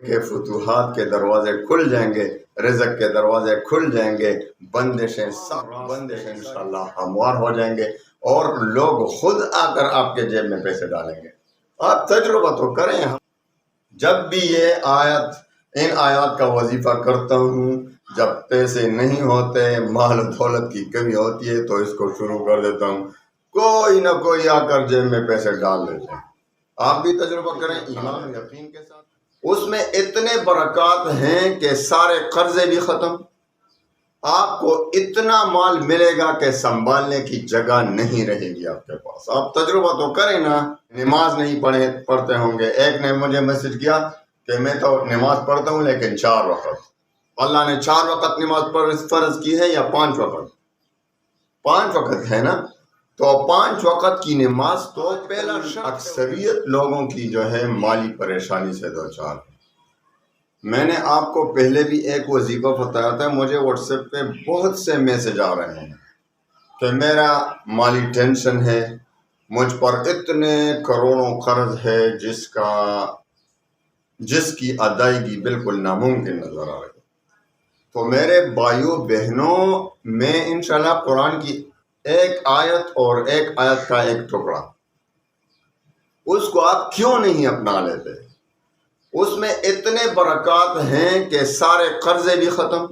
کہ فتوحات کے دروازے کھل جائیں گے، رزق کے دروازے کھل جائیں گے، بندشیں انشاءاللہ ہموار ہو جائیں گے، اور لوگ خود آ کر آپ کے جیب میں پیسے ڈالیں گے۔ آپ تجربہ تو کریں۔ جب بھی ان آیات کا وظیفہ کرتا ہوں، جب پیسے نہیں ہوتے، مال و دولت کی کمی ہوتی ہے، تو اس کو شروع کر دیتا ہوں، کوئی نہ کوئی آ کر جیب میں پیسے ڈال دیتے ہیں۔ آپ بھی تجربہ کریں ایمان و یقین کے ساتھ۔ اس میں اتنے برکات ہیں کہ سارے قرضے بھی ختم، آپ کو اتنا مال ملے گا کہ سنبھالنے کی جگہ نہیں رہے گی آپ کے پاس۔ آپ تجربہ تو کریں نا۔ نماز نہیں پڑھتے ہوں گے۔ ایک نے مجھے میسج کیا کہ میں تو نماز پڑھتا ہوں لیکن 4 وقت۔ اللہ نے 4 وقت نماز فرض کی ہے یا 5 وقت؟ 5 وقت ہے نا۔ تو 5 وقت کی نماز تو پہلا اکثریت لوگوں کی جو ہے مالی پریشانی سے دوچار ہے۔ میں نے آپ کو پہلے بھی ایک وظیفہ بتایا تھا، مجھے واٹس ایپ پہ بہت سے میسج آ رہے ہیں کہ میرا مالی ٹینشن ہے، مجھ پر اتنے کروڑوں قرض ہے جس کی ادائیگی بالکل ناممکن نظر آ رہی ہے۔ تو میرے بھائیوں بہنوں، میں انشاءاللہ قرآن کی ایک آیت اور ایک آیت کا ایک ٹکڑا، اس کو آپ کیوں نہیں اپنا لیتے؟ اس میں اتنے برکات ہیں کہ سارے قرضے بھی ختم،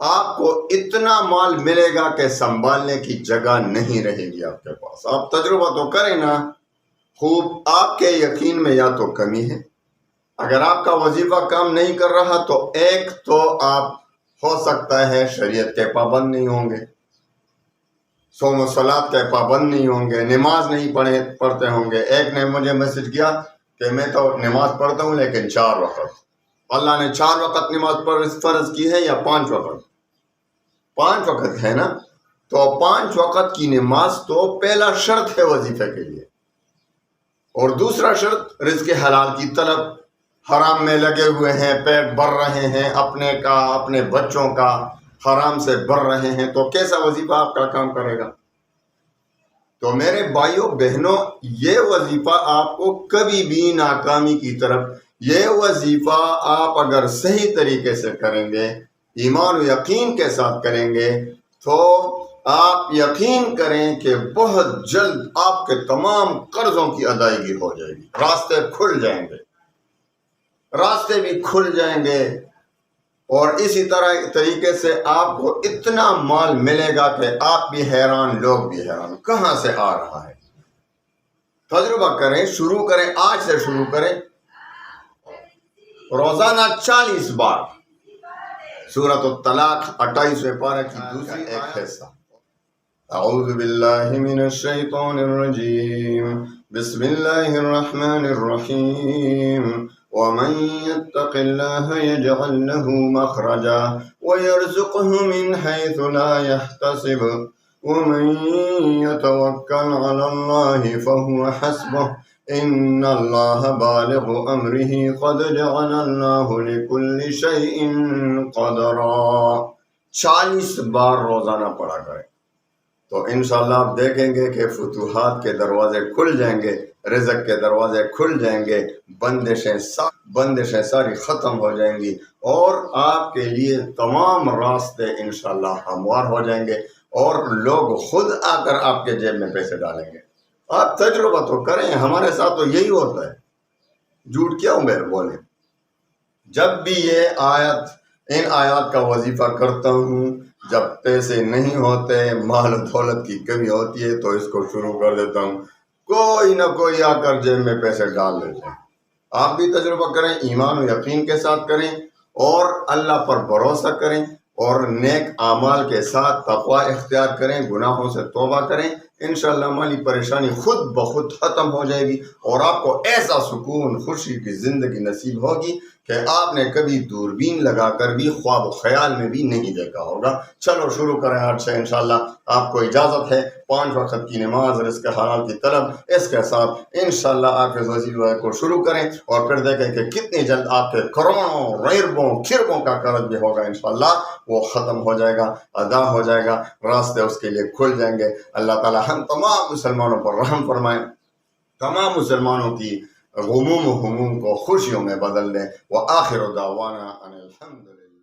آپ کو اتنا مال ملے گا کہ سنبھالنے کی جگہ نہیں رہے گی آپ کے پاس۔ آپ تجربہ تو کریں نا۔ خوب آپ کے یقین میں یا تو کمی ہے، اگر آپ کا وظیفہ کام نہیں کر رہا تو ایک تو آپ ہو سکتا ہے شریعت کے پابند نہیں ہوں گے، صوم و صلات کے پابند نہیں ہوں گے، نماز نہیں پڑھتے ہوں گے۔ ایک نے مجھے میسج کیا کہ میں تو نماز پڑھتا ہوں لیکن 4 وقت۔ اللہ نے 4 وقت نماز فرض کی ہے یا 5 وقت؟ 5 وقت ہے نا۔ تو 5 وقت کی نماز تو پہلا شرط ہے وظیفے کے لیے، اور دوسرا شرط رزق حلال کی طلب۔ حرام میں لگے ہوئے ہیں، پیٹ بھر رہے ہیں، اپنے کا اپنے بچوں کا حرام سے بھر رہے ہیں، تو کیسا وظیفہ آپ کا کام کرے گا؟ تو میرے بھائیوں بہنوں، یہ وظیفہ آپ کو کبھی بھی ناکامی کی طرف، یہ وظیفہ آپ اگر صحیح طریقے سے کریں گے، ایمان و یقین کے ساتھ کریں گے، تو آپ یقین کریں کہ بہت جلد آپ کے تمام قرضوں کی ادائیگی ہو جائے گی، راستے کھل جائیں گے، راستے بھی کھل جائیں گے، اور اسی طریقے سے آپ کو اتنا مال ملے گا کہ آپ بھی حیران، لوگ بھی حیران، کہاں سے آ رہا ہے؟ تجربہ کریں، شروع کریں، آج سے شروع کریں، روزانہ 40 بار سورۃ الطلاق 28ویں پارے کی دوسری ایک حصہ۔ اعوذ باللہ من الشیطان الرجیم، بسم اللہ الرحمن الرحیم، ومن يتق الله يجعل له مخرجا ويرزقه من حيث لا يحتسب ومن يتوكل على الله فهو حسبه ان الله بالغ امره قد جعل الله لكل شيء قدرا۔ 40 بار روزانہ پڑھا کریں تو انشاءاللہ آپ دیکھیں گے کہ فتوحات کے دروازے کھل جائیں گے، رزق کے دروازے کھل جائیں گے، بندشیں ساری ختم ہو جائیں گی، اور آپ کے لیے تمام راستے انشاءاللہ ہموار ہو جائیں گے، اور لوگ خود آ کر آپ کے جیب میں پیسے ڈالیں گے۔ آپ تجربہ تو کریں، ہمارے ساتھ تو یہی ہوتا ہے، جھوٹ کیوں بولیں۔ جب بھی ان آیات کا وظیفہ کرتا ہوں، جب پیسے نہیں ہوتے، مال و دولت کی کمی ہوتی ہے، تو اس کو شروع کر دیتا ہوں، کوئی نہ کوئی آ کر جیب میں پیسے ڈال دیتے ہیں۔ آپ بھی تجربہ کریں، ایمان و یقین کے ساتھ کریں، اور اللہ پر بھروسہ کریں، اور نیک اعمال کے ساتھ تقوی اختیار کریں، گناہوں سے توبہ کریں، انشاءاللہ مالی پریشانی خود بخود ختم ہو جائے گی، اور آپ کو ایسا سکون، خوشی کی زندگی نصیب ہوگی کہ آپ نے کبھی دوربین لگا کر بھی خواب و خیال میں بھی نہیں دیکھا ہوگا۔ چلو شروع کریں آج سے، انشاءاللہ آپ کو اجازت ہے۔ 5 وقت کی نماز، رزق حلال کی طلب، اس کے ساتھ انشاءاللہ آپ اس وظیفے کو شروع کریں، اور پھر دیکھیں کہ کتنی جلد آپ کے کروڑوں، ریربوں، کھربوں کا قرض بھی ہوگا، انشاءاللہ وہ ختم ہو جائے گا، ادا ہو جائے گا، راستے اس کے لیے کھل جائیں گے۔ اللہ تعالی ہم تمام مسلمانوں پر رحم فرمائیں، تمام مسلمانوں کی غموم و ہموم کو خوشیوں میں بدل دے. وآخر دعوانا ان الحمد للہ.